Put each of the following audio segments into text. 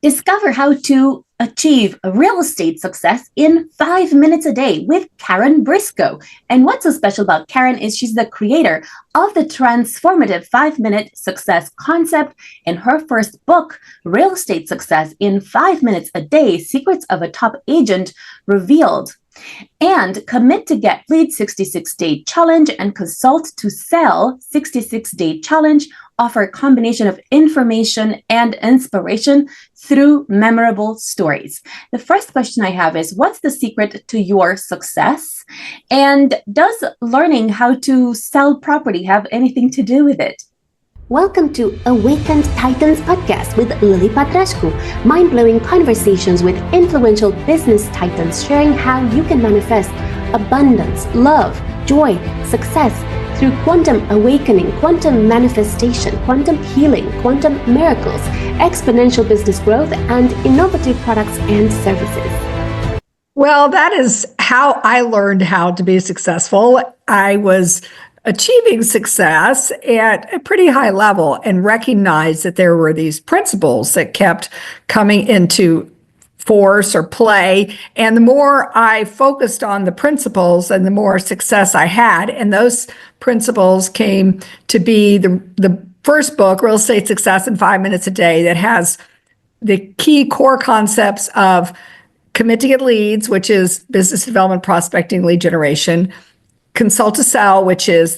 Discover how to achieve a real estate success in 5 minutes a day with Karen Briscoe. And what's so special about Karen is she's the creator of the transformative 5 minute success concept. In her first book, Real Estate Success in 5 minutes a Day, Secrets of a Top Agent Revealed. And Commit to Get Lead 66-Day Challenge and Consult to Sell 66-Day Challenge offer a combination of information and inspiration through memorable stories. The first question I have is, what's the secret to your success? And does learning how to sell property have anything to do with it? Welcome to Awakened Titans podcast with Lily Patrascu. Mind-blowing conversations with influential business titans sharing how you can manifest abundance, love, joy, success through quantum awakening, quantum manifestation, quantum healing, quantum miracles, exponential business growth, and innovative products and services. Well, that is how I learned how to be successful. I was achieving success at a pretty high level and recognized that there were these principles that kept coming into force or play. And the more I focused on the principles and the more success I had. And those principles came to be the first book, Real Estate Success in 5 Minutes a Day, that has the key core concepts of commit to get leads, which is business development, prospecting, lead generation; consult to sell, which is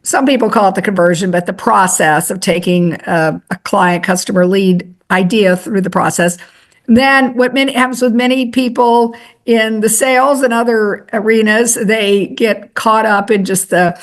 some people call it the conversion, but the process of taking a client, customer, lead idea through the process. Then what happens with many people in the sales and other arenas, they get caught up in just the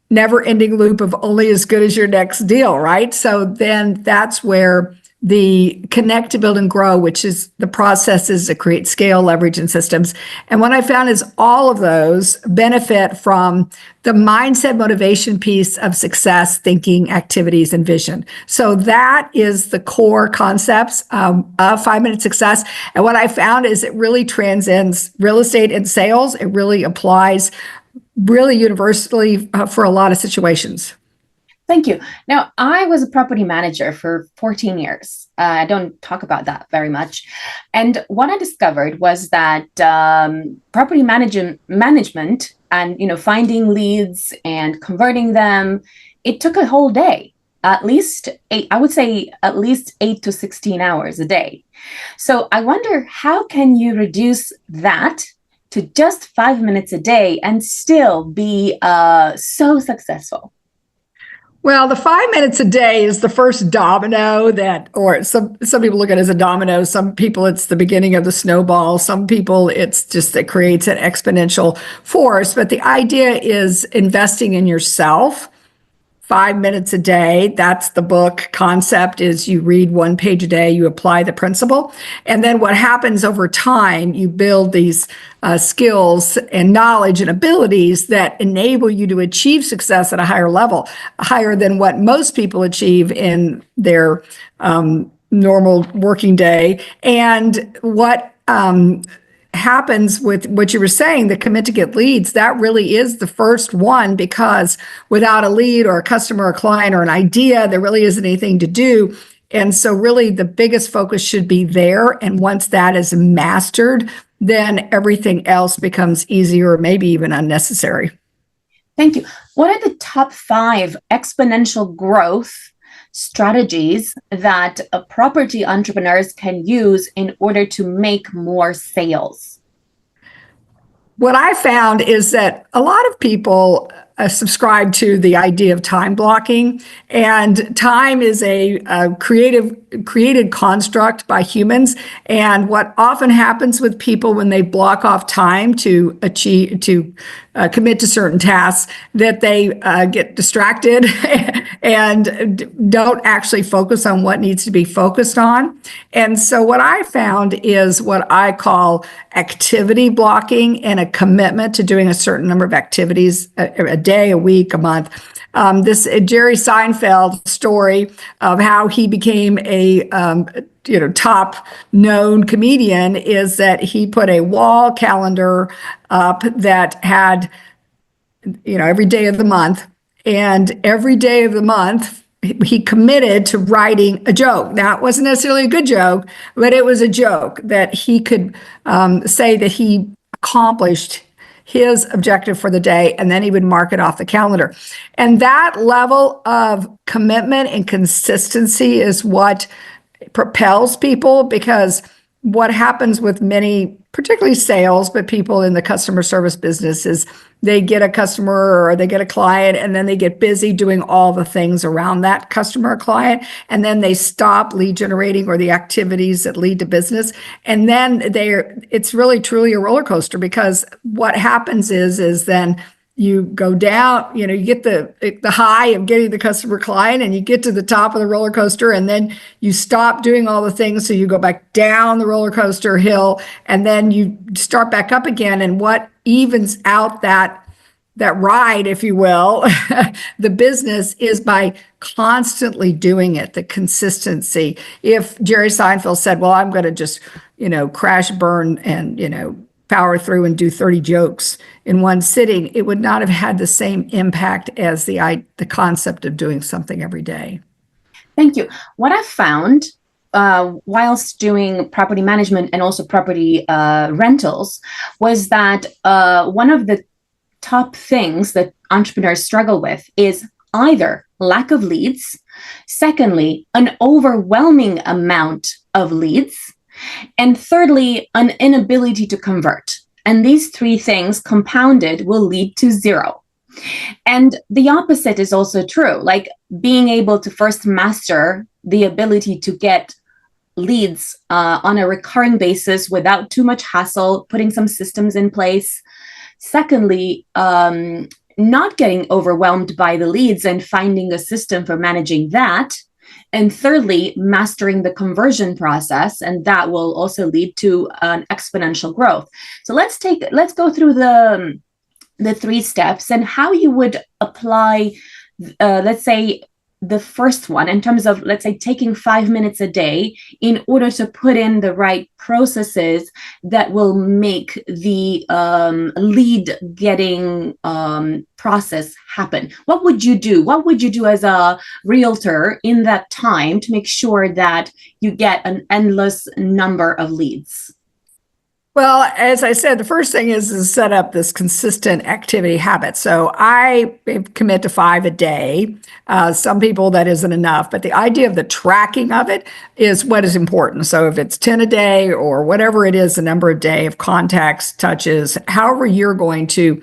never-ending loop of only as good as your next deal, right? So then that's where the connect to build and grow, which is the processes that create scale, leverage, and systems. And what I found is all of those benefit from the mindset motivation piece of success, thinking, activities, and vision. So that is the core concepts of 5 minute success. And what I found is it really transcends real estate and sales. It really applies really universally for a lot of situations. Thank you. Now, I was a property manager for 14 years. I don't talk about that very much. And what I discovered was that property management and finding leads and converting them, it took a whole day, at least 8 to 16 hours a day. So I wonder, how can you reduce that to just 5 minutes a day and still be so successful? Well, the 5 minutes a day is the first domino or some people look at it as a domino. Some people, it's the beginning of the snowball. Some people, it's just that creates an exponential force. But the idea is investing in yourself. 5 minutes a day. That's the book concept, is you read 1 page a day, you apply the principle. And then what happens over time, you build these skills and knowledge and abilities that enable you to achieve success at a higher level, higher than what most people achieve in their normal working day. And what happens with what you were saying, the commit to get leads, that really is the first one, because without a lead or a customer or a client or an idea, there really isn't anything to do. And so really the biggest focus should be there. And once that is mastered, then everything else becomes easier or maybe even unnecessary. Thank you. What are the top 5 exponential growth strategies that property entrepreneurs can use in order to make more sales? What I found is that a lot of people subscribe to the idea of time blocking, and time is a created construct by humans. And what often happens with people when they block off time to commit to certain tasks, that they get distracted and don't actually focus on what needs to be focused on. And so what I found is what I call activity blocking, and a commitment to doing a certain number of activities a day, a week, a month. This Jerry Seinfeld story of how he became a top known comedian is that he put a wall calendar up that had every day of the month, and every day of the month he committed to writing a joke. Now, it wasn't necessarily a good joke, but it was a joke that he could say that he accomplished his objective for the day, and then he would mark it off the calendar. And that level of commitment and consistency is what propels people, because what happens with many, particularly sales, but people in the customer service business, is they get a customer or they get a client, and then they get busy doing all the things around that customer or client, and then they stop lead generating or the activities that lead to business. And then it's really truly a roller coaster, because what happens is then you go down, you get the high of getting the customer client, and you get to the top of the roller coaster, and then you stop doing all the things. So you go back down the roller coaster hill, and then you start back up again. And what evens out that ride, if you will, the business, is by constantly doing it, the consistency. If Jerry Seinfeld said, well, I'm going to just, crash, burn, and, power through and do 30 jokes in one sitting, it would not have had the same impact as the concept of doing something every day. Thank you. What I've found whilst doing property management and also property rentals was that one of the top things that entrepreneurs struggle with is either lack of leads, secondly, an overwhelming amount of leads, and thirdly, an inability to convert. And these three things compounded will lead to zero. And the opposite is also true, like being able to first master the ability to get leads on a recurring basis without too much hassle, putting some systems in place. Secondly, not getting overwhelmed by the leads and finding a system for managing that. And thirdly, mastering the conversion process, and that will also lead to an exponential growth. So let's go through the three steps and how you would apply, let's say, the first one in terms of, let's say, taking 5 minutes a day in order to put in the right processes that will make the lead getting process happen. What would you do? What would you do as a realtor in that time to make sure that you get an endless number of leads? Well, as I said, the first thing is to set up this consistent activity habit. So I commit to 5 a day. Some people that isn't enough, but the idea of the tracking of it is what is important. So if it's 10 a day or whatever it is, the number of day of contacts, touches, however you're going to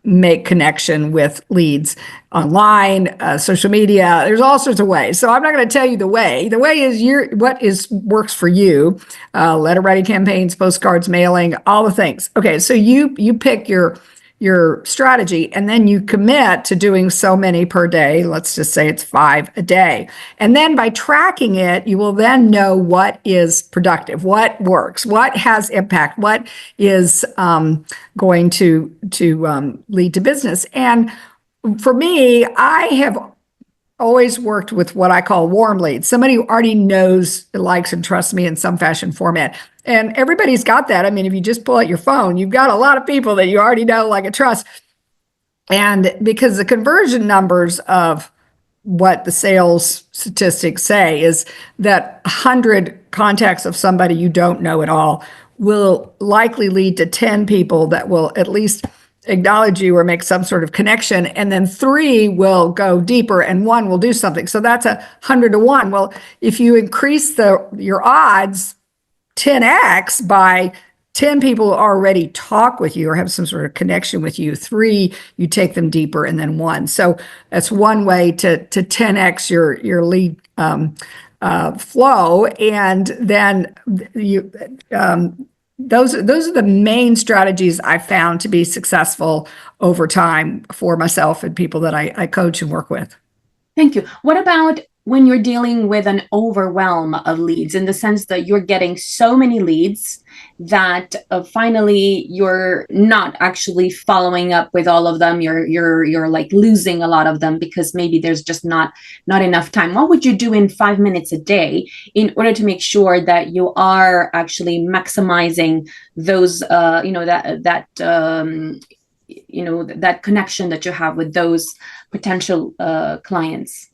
make connection with leads online, social media. There's all sorts of ways. So I'm not going to tell you the way. The way is works for you. Letter writing campaigns, postcards, mailing, all the things. Okay, so you pick your strategy, and then you commit to doing so many per day. Let's just say it's 5 a day. And then by tracking it, you will then know what is productive, what works, what has impact, what is going to lead to business. And for me, I have always worked with what I call warm leads, somebody who already knows, likes, and trusts me in some fashion format. And everybody's got that. I mean, if you just pull out your phone, you've got a lot of people that you already know, like, and trust. And because the conversion numbers of what the sales statistics say is that 100 contacts of somebody you don't know at all will likely lead to 10 people that will at least acknowledge you or make some sort of connection, and then 3 will go deeper and 1 will do something. So that's 100 to 1. Well, if you increase your odds 10x by 10 people already talk with you or have some sort of connection with you, 3 you take them deeper, and then 1. So that's one way to 10x your lead flow. And then you those are the main strategies I found to be successful over time for myself and people that I coach and work with. Thank you. What about when you're dealing with an overwhelm of leads, in the sense that you're getting so many leads that finally you're not actually following up with all of them? You're like losing a lot of them because maybe there's just not enough time. What would you do in 5 minutes a day in order to make sure that you are actually maximizing those that connection that you have with those potential clients?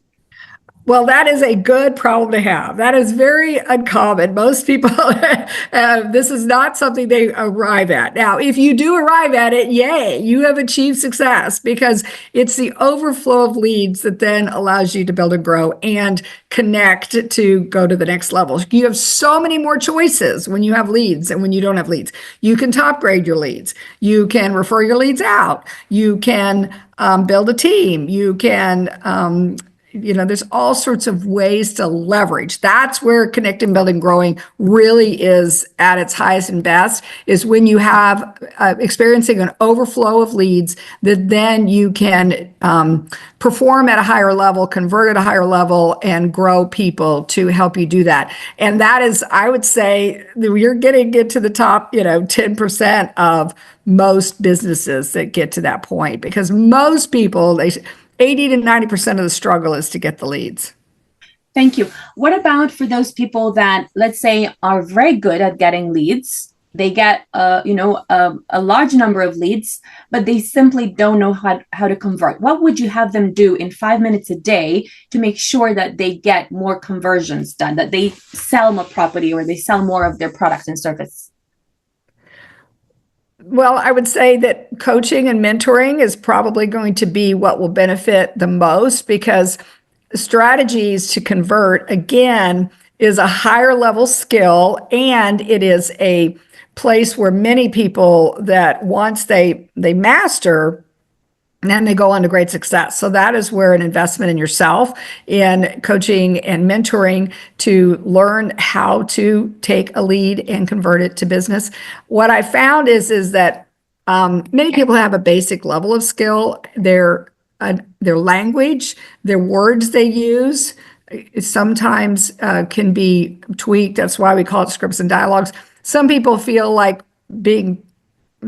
Well, that is a good problem to have. That is very uncommon. Most people, this is not something they arrive at. Now, if you do arrive at it, yay, you have achieved success, because it's the overflow of leads that then allows you to build and grow and connect to go to the next level. You have so many more choices when you have leads and when you don't have leads. You can top grade your leads. You can refer your leads out. You can build a team. You can, there's all sorts of ways to leverage. That's where connecting, building, growing really is at its highest and best, is when you have experiencing an overflow of leads that then you can perform at a higher level, convert at a higher level, and grow people to help you do that. And that is, I would say, you're getting to the top, 10% of most businesses that get to that point, because most people, 80 to 90% of the struggle is to get the leads. Thank you. What about for those people that, let's say, are very good at getting leads? They get, a large number of leads, but they simply don't know how to convert. What would you have them do in 5 minutes a day to make sure that they get more conversions done, that they sell more property or they sell more of their product and service? Well, I would say that coaching and mentoring is probably going to be what will benefit the most, because strategies to convert, again, is a higher level skill, and it is a place where many people that once they master, and then they go on to great success. So that is where an investment in yourself, in coaching and mentoring to learn how to take a lead and convert it to business. What I found is that many people have a basic level of skill. Their language, their words they use, sometimes can be tweaked. That's why we call it scripts and dialogues. Some people feel like being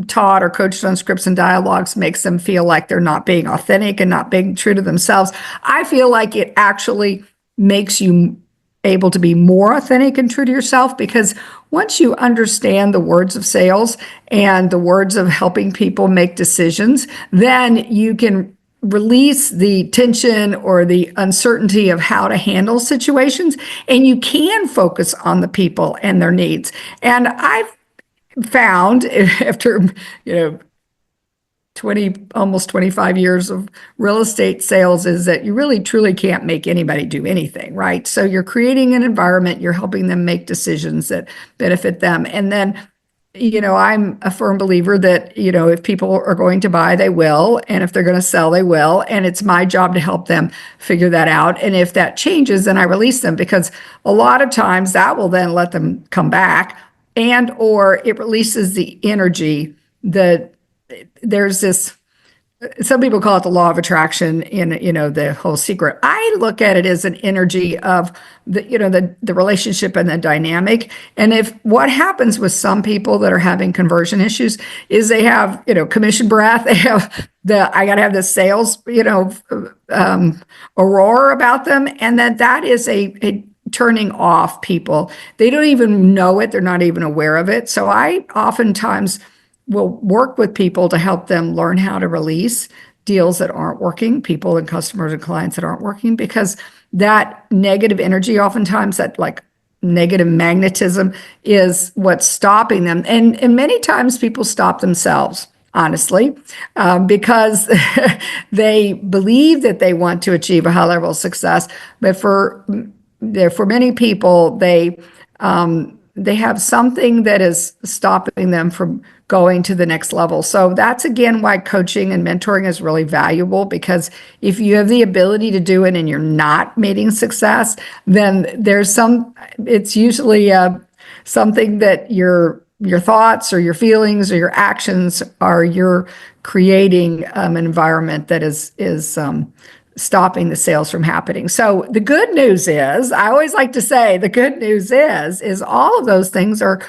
taught or coached on scripts and dialogues makes them feel like they're not being authentic and not being true to themselves. I feel like it actually makes you able to be more authentic and true to yourself, because once you understand the words of sales and the words of helping people make decisions, then you can release the tension or the uncertainty of how to handle situations, and you can focus on the people and their needs. And I've found, after almost 25 years of real estate sales, is that you really truly can't make anybody do anything, right? So you're creating an environment, you're helping them make decisions that benefit them. And then, I'm a firm believer that, if people are going to buy, they will. And if they're going to sell, they will. And it's my job to help them figure that out. And if that changes, then I release them, because a lot of times that will then let them come back, and or it releases the energy that there's this, some people call it the law of attraction in, the whole secret. I look at it as an energy of the relationship and the dynamic. And if what happens with some people that are having conversion issues is they have, commission breath, they have I got to have the sales, aurora about them. And that is a turning off people. They don't even know it. They're not even aware of it. So I oftentimes will work with people to help them learn how to release deals that aren't working, people and customers and clients that aren't working, because that negative energy, oftentimes that like negative magnetism, is what's stopping them. And many times people stop themselves, honestly, because they believe that they want to achieve a high level of success. But for many people, they have something that is stopping them from going to the next level. So that's, again, why coaching and mentoring is really valuable, because if you have the ability to do it and you're not meeting success, then it's usually something that your thoughts or your feelings or your actions are, you're creating an environment that is stopping the sales from happening. So the good news is, I always like to say, the good news is all of those things are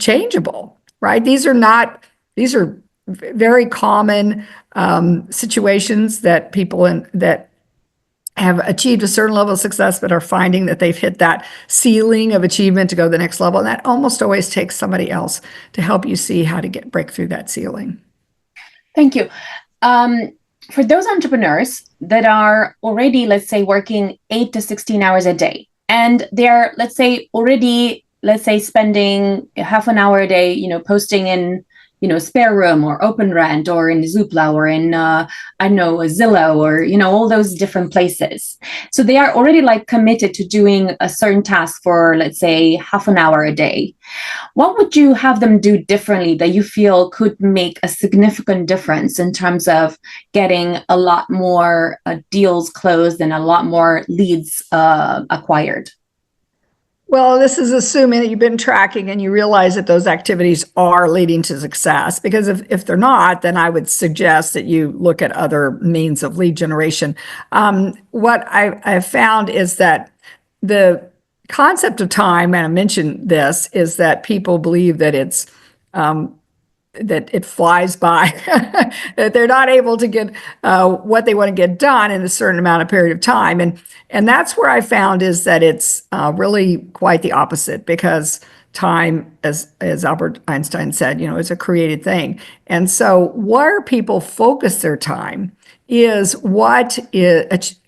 changeable, right? These are very common situations that people that have achieved a certain level of success, but are finding that they've hit that ceiling of achievement to go to the next level. And that almost always takes somebody else to help you see how to break through that ceiling. Thank you. for those entrepreneurs that are already, let's say, working 8 to 16 hours a day, and they're, let's say, already, let's say, spending half an hour a day, posting in, Spare Room or Open Rent or in Zoopla or in, I don't know, Zillow or, all those different places. So they are already like committed to doing a certain task for, let's say, half an hour a day. What would you have them do differently that you feel could make a significant difference in terms of getting a lot more deals closed and a lot more leads acquired? Well, this is assuming that you've been tracking and you realize that those activities are leading to success. Because if they're not, then I would suggest that you look at other means of lead generation. What I've found is that the concept of time, and I mentioned this, is that people believe that that it flies by, that they're not able to get what they want to get done in a certain amount of period of time. And that's where I found is that it's really quite the opposite, because time, as Albert Einstein said, is a created thing. And so where people focus their time is what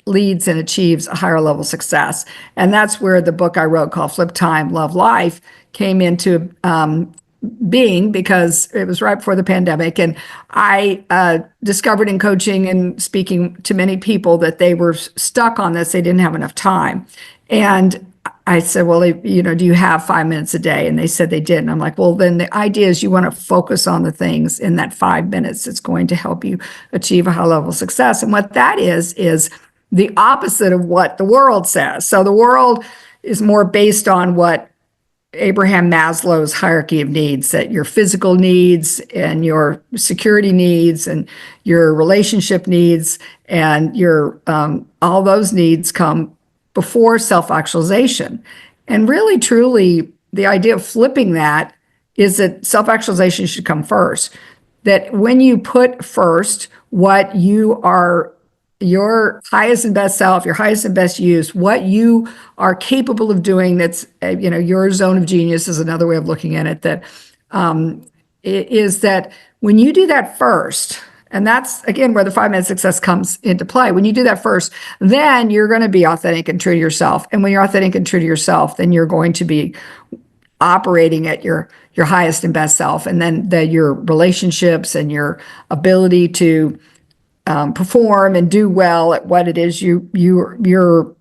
leads and achieves a higher level success. And that's where the book I wrote called Flip Time, Love Life came into being, because it was right before the pandemic. And I discovered in coaching and speaking to many people that they were stuck on this. They didn't have enough time. And I said, well, do you have 5 minutes a day? And they said they did. And I'm like, well, then the idea is you want to focus on the things in that 5 minutes that's going to help you achieve a high level of success. And what that is the opposite of what the world says. So the world is more based on what Abraham Maslow's hierarchy of needs, that your physical needs and your security needs and your relationship needs and your all those needs come before self-actualization. And really, truly, the idea of flipping that is that self-actualization should come first. That when you put first what you are, your highest and best self, your highest and best use, what you are capable of doing, that's, your zone of genius is another way of looking at it, that is that when you do that first, and that's, again, where the 5 minute success comes into play. When you do that first, then you're going to be authentic and true to yourself. And when you're authentic and true to yourself, then you're going to be operating at your highest and best self. And then your relationships and your ability to perform and do well at what it is your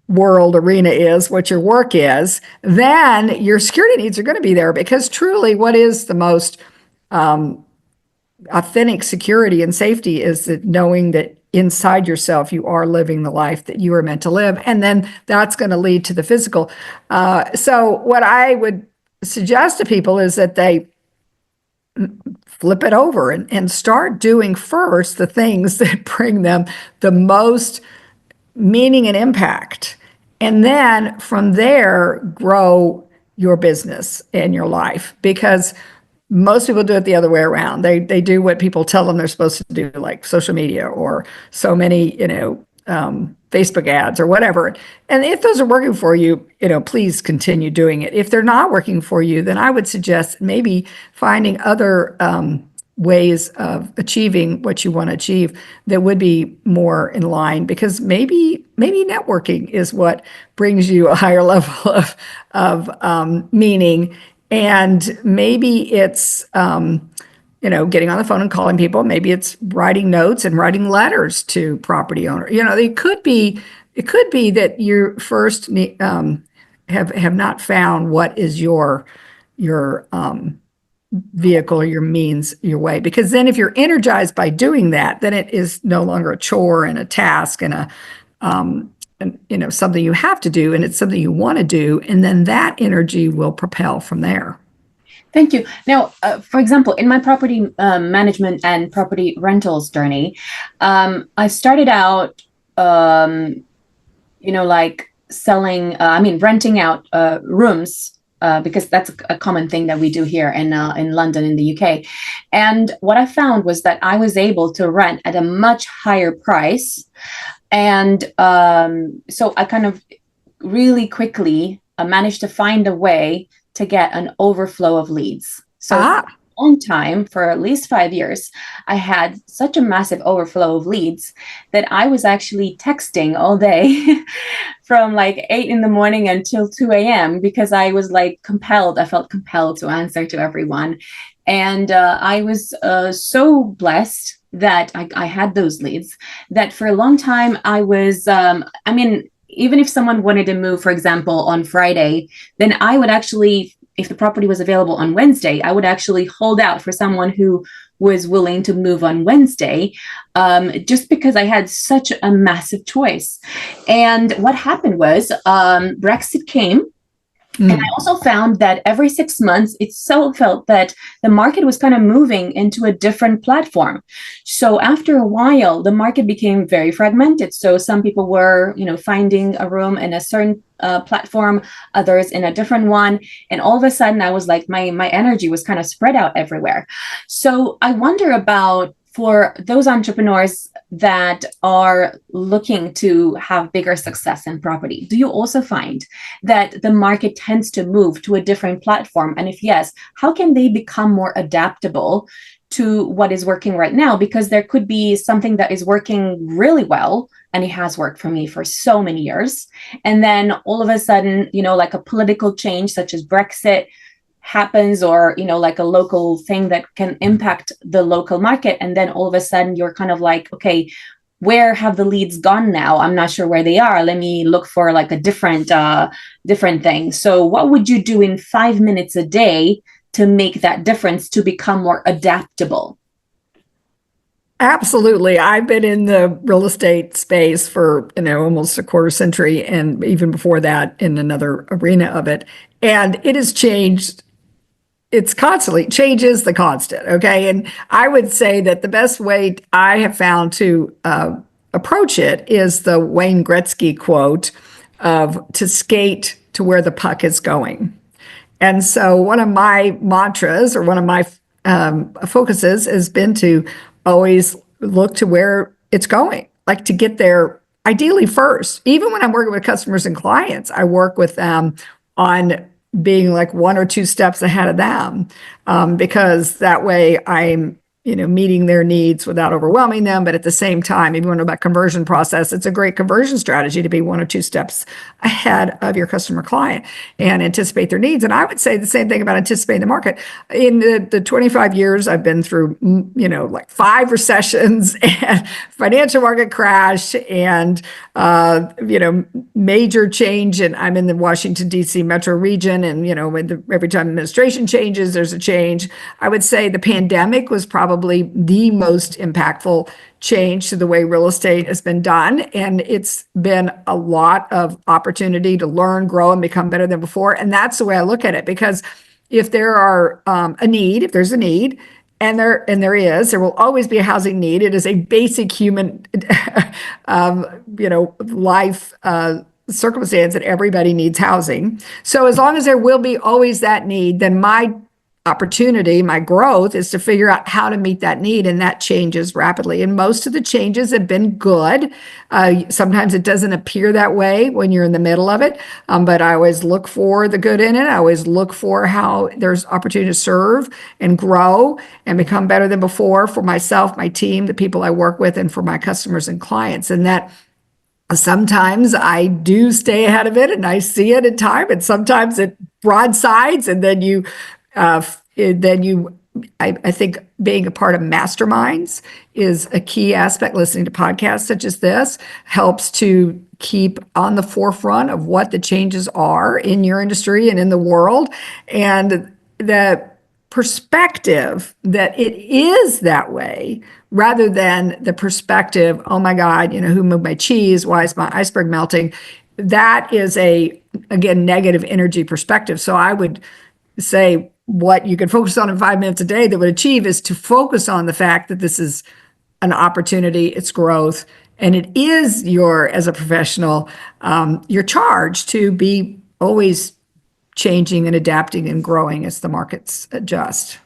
world arena is, what your work is, then your security needs are going to be there, because truly what is the most authentic security and safety is that knowing that inside yourself you are living the life that you are meant to live, and then that's going to lead to the physical. So what I would suggest to people is that they flip it over and start doing first the things that bring them the most meaning and impact. And then from there, grow your business and your life, because most people do it the other way around. They do what people tell them they're supposed to do, like social media or so many, Facebook ads or whatever. And if those are working for you, please continue doing it. If they're not working for you, then I would suggest maybe finding other ways of achieving what you want to achieve that would be more in line, because maybe networking is what brings you a higher level of meaning. And maybe it's getting on the phone and calling people. Maybe it's writing notes and writing letters to property owners. It could be that you first have not found what is your vehicle or your means, your way. Because then if you're energized by doing that, then it is no longer a chore and a task and something you have to do, and it's something you want to do, and then that energy will propel from there. Thank you. Now, for example, in my property management and property rentals journey, I started out, like renting out rooms, because that's a common thing that we do here in London, in the UK. And what I found was that I was able to rent at a much higher price. And so I kind of really quickly managed to find a way to get an overflow of leads. So long time, for at least 5 years, I had such a massive overflow of leads that I was actually texting all day from like 8 in the morning until 2 a.m. because I was like compelled. I felt compelled to answer to everyone. And I was so blessed that I had those leads that for a long time I was, I mean, even if someone wanted to move, for example, on Friday, then I would actually, if the property was available on Wednesday, I would actually hold out for someone who was willing to move on Wednesday, just because I had such a massive choice. And what happened was Brexit came. And I also found that every 6 months, it so felt that the market was kind of moving into a different platform. So after a while, the market became very fragmented. So some people were, finding a room in a certain platform, others in a different one. And all of a sudden, I was like, my energy was kind of spread out everywhere. So I wonder about for those entrepreneurs that are looking to have bigger success in property, do you also find that the market tends to move to a different platform? And if yes, how can they become more adaptable to what is working right now? Because there could be something that is working really well, and it has worked for me for so many years. And then all of a sudden, like a political change such as Brexit happens, or like a local thing that can impact the local market, and then all of a sudden you're kind of like, okay, where have the leads gone now? I'm not sure where they are. Let me look for like a different thing. So what would you do in 5 minutes a day to make that difference, to become more adaptable? Absolutely. I've been in the real estate space for, almost a quarter century, and even before that in another arena of it. And it has changed. It's constantly changes the constant. Okay. And I would say that the best way I have found to approach it is the Wayne Gretzky quote of to skate to where the puck is going. And so one of my mantras, or one of my focuses, has been to always look to where it's going, like to get there ideally first. Even when I'm working with customers and clients, I work with them on being like one or two steps ahead of them, because that way I'm meeting their needs without overwhelming them. But at the same time, if you want to know about conversion process, it's a great conversion strategy to be one or two steps ahead of your customer client and anticipate their needs. And I would say the same thing about anticipating the market. In the 25 years I've been through, like 5 recessions and financial market crash and, major change. And I'm in the Washington, D.C. metro region. And, every time administration changes, there's a change. I would say the pandemic was probably the most impactful change to the way real estate has been done. And it's been a lot of opportunity to learn, grow, and become better than before. And that's the way I look at it, because if there are if there's a need, and there is, there will always be a housing need. It is a basic human, life circumstance that everybody needs housing. So as long as there will be always that need, then my opportunity, my growth is to figure out how to meet that need. And that changes rapidly. And most of the changes have been good. Sometimes it doesn't appear that way when you're in the middle of it. But I always look for the good in it. I always look for how there's opportunity to serve and grow and become better than before for myself, my team, the people I work with, and for my customers and clients. And that sometimes I do stay ahead of it and I see it in time, and sometimes it broadsides, and I think being a part of masterminds is a key aspect. Listening to podcasts such as this helps to keep on the forefront of what the changes are in your industry and in the world. And the perspective that it is that way, rather than the perspective, oh my God, who moved my cheese? Why is my iceberg melting? That is again, negative energy perspective. So I would say what you can focus on in 5 minutes a day that would achieve is to focus on the fact that this is an opportunity, it's growth, and it is as a professional, your charge to be always changing and adapting and growing as the markets adjust.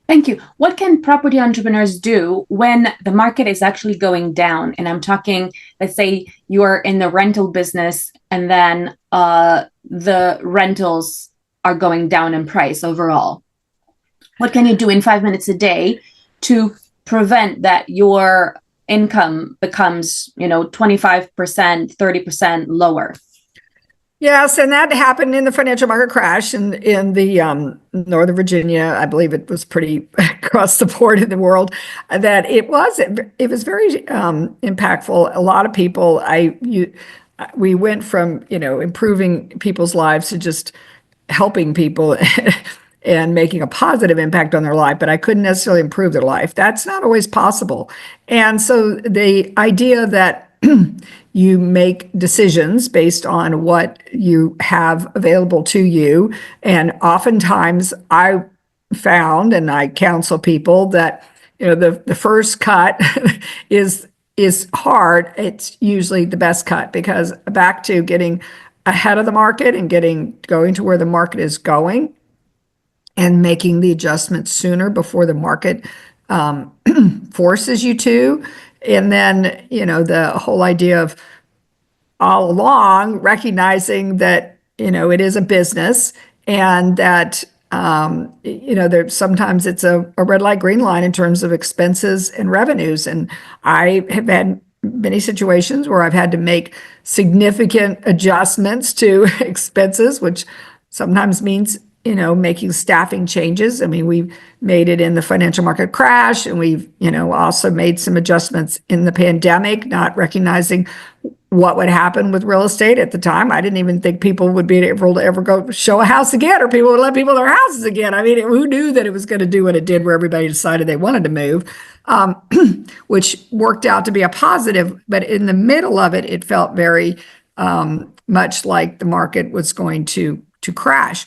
Thank you. What can property entrepreneurs do when the market is actually going down? And I'm talking, let's say you're in the rental business, and then the rentals are going down in price overall. What can you do in 5 minutes a day to prevent that your income becomes, 25%, 30% lower? Yes, and that happened in the financial market crash in the Northern Virginia. I believe it was pretty across the board in the world. That it was very impactful. A lot of people. We went from improving people's lives to just helping people and making a positive impact on their life, but I couldn't necessarily improve their life. That's not always possible. And so the idea that you make decisions based on what you have available to you. And oftentimes I found, and I counsel people that, the first cut is hard. It's usually the best cut, because back to getting ahead of the market and going to where the market is going and making the adjustments sooner before the market forces you to. And then, the whole idea of all along recognizing that, it is a business, and that, there sometimes it's a red light, green line in terms of expenses and revenues. And I have had many situations where I've had to make significant adjustments to expenses, which sometimes means, making staffing changes. I mean, we made it in the financial market crash, and we've, also made some adjustments in the pandemic, not recognizing what would happen with real estate at the time. I didn't even think people would be able to ever go show a house again, or people would let people in their houses again. I mean, who knew that it was going to do what it did, where everybody decided they wanted to move, which worked out to be a positive. But in the middle of it, it felt very much like the market was going to crash.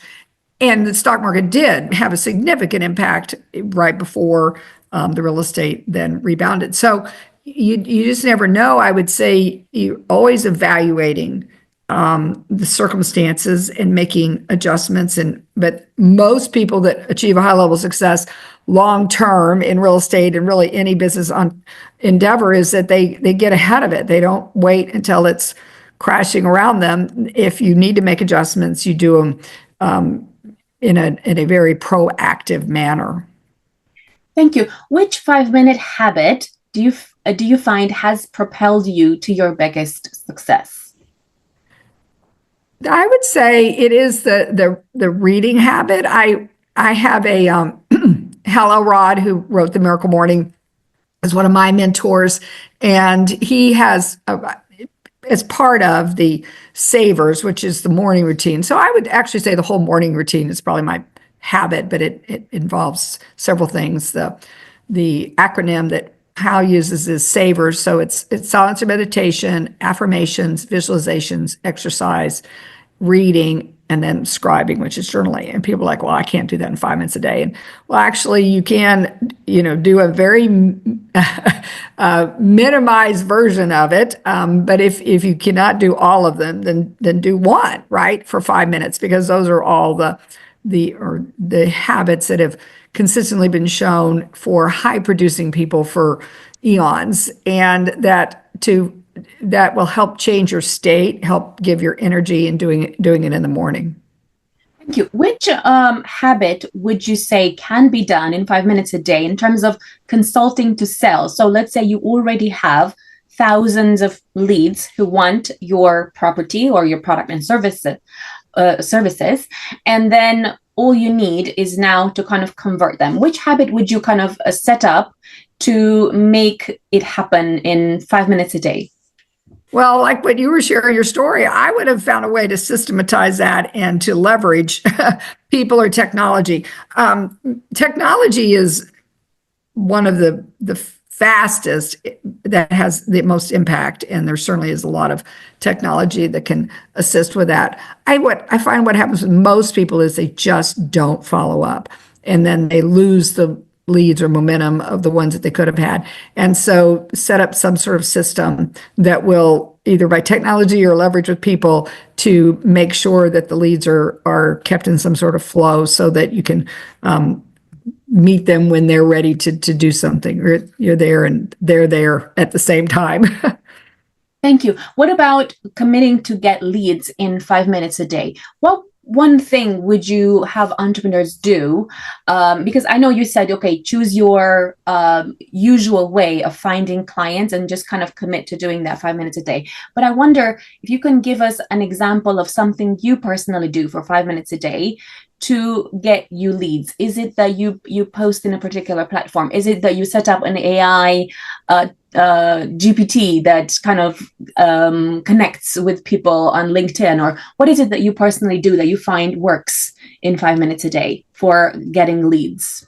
And the stock market did have a significant impact right before the real estate then rebounded. So you just never know. I would say you're always evaluating the circumstances and making adjustments. But most people that achieve a high level of success long term in real estate and really any business on endeavor is that they get ahead of it. They don't wait until it's crashing around them. If you need to make adjustments, you do them in a very proactive manner. Thank you. Which 5-minute habit do you find has propelled you to your biggest success? I would say it is the reading habit. I have a Hal Elrod, who wrote The Miracle Morning, is one of my mentors, and he has as part of the Savers, which is the morning routine. So I would actually say the whole morning routine is probably my habit, but it involves several things. The acronym that Hal uses is Savers. So it's silence or meditation, affirmations, visualizations, exercise, reading, and then scribing, which is journaling. And people are like, well, I can't do that in 5 minutes a day. And well, actually you can, do a very minimized version of it. But if you cannot do all of them, then do one, right, for 5 minutes, because those are all the habits that have consistently been shown for high producing people for eons, and that will help change your state, help give your energy, and doing it in the morning. Thank you. Which habit would you say can be done in 5 minutes a day in terms of consulting to sell? So let's say you already have thousands of leads who want your property or your product and services, and then all you need is now to kind of convert them. Which habit would you kind of set up to make it happen in 5 minutes a day? Well, like when you were sharing your story, I would have found a way to systematize that and to leverage people or technology. Technology is one of the fastest that has the most impact, and there certainly is a lot of technology that can assist with that. I find what happens with most people is they just don't follow up, and then they lose the leads or momentum of the ones that they could have had. And so set up some sort of system that will, either by technology or leverage with people, to make sure that the leads are kept in some sort of flow, so that you can meet them when they're ready to do something, or you're there and they're there at the same time. Thank you. What about committing to get leads in 5 minutes a day? one thing would you have entrepreneurs do? Because I know you said, okay, choose your usual way of finding clients and just kind of commit to doing that 5 minutes a day. But I wonder if you can give us an example of something you personally do for 5 minutes a day to get you leads. Is it that you post in a particular platform? Is it that you set up an AI GPT that kind of connects with people on LinkedIn? Or what is it that you personally do that you find works in 5 minutes a day for getting leads?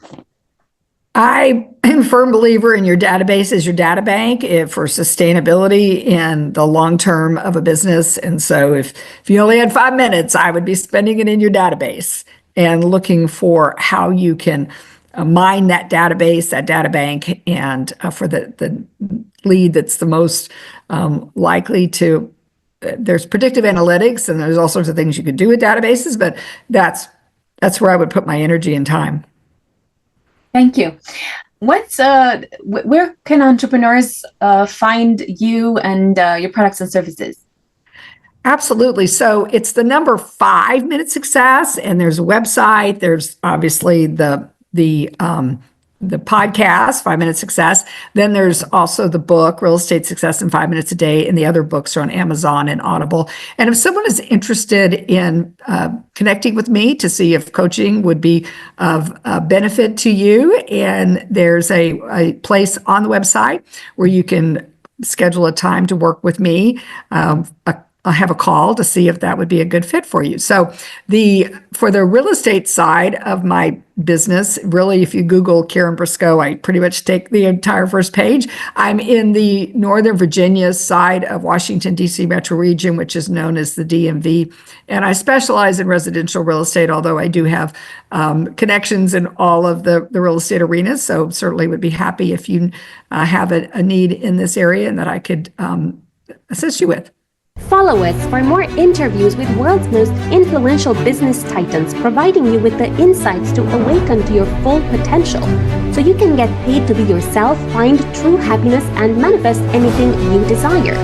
I am a firm believer in your database as your data bank for sustainability in the long term of a business. And so if you only had 5 minutes, I would be spending it in your database and looking for how you can mine that database, that data bank, and for the lead that's the most likely to. There's predictive analytics, and there's all sorts of things you could do with databases, but that's where I would put my energy and time. Thank you. Where can entrepreneurs find you and your products and services? Absolutely. So it's the number 5 Minute Success, and there's a website. There's obviously the podcast, 5 Minute Success. Then there's also the book, Real Estate Success in 5 Minutes a Day, and the other books are on Amazon and Audible. And if someone is interested in connecting with me to see if coaching would be of benefit to you, and there's a place on the website where you can schedule a time to work with me, I'll have a call to see if that would be a good fit for you. So for the real estate side of my business, really, if you Google Karen Briscoe, I pretty much take the entire first page. I'm in the Northern Virginia side of Washington, D.C. metro region, which is known as the DMV. And I specialize in residential real estate, although I do have connections in all of the real estate arenas. So certainly would be happy if you have a need in this area and that I could assist you with. Follow us for more interviews with world's most influential business titans, providing you with the insights to awaken to your full potential so you can get paid to be yourself, find true happiness, and manifest anything you desire.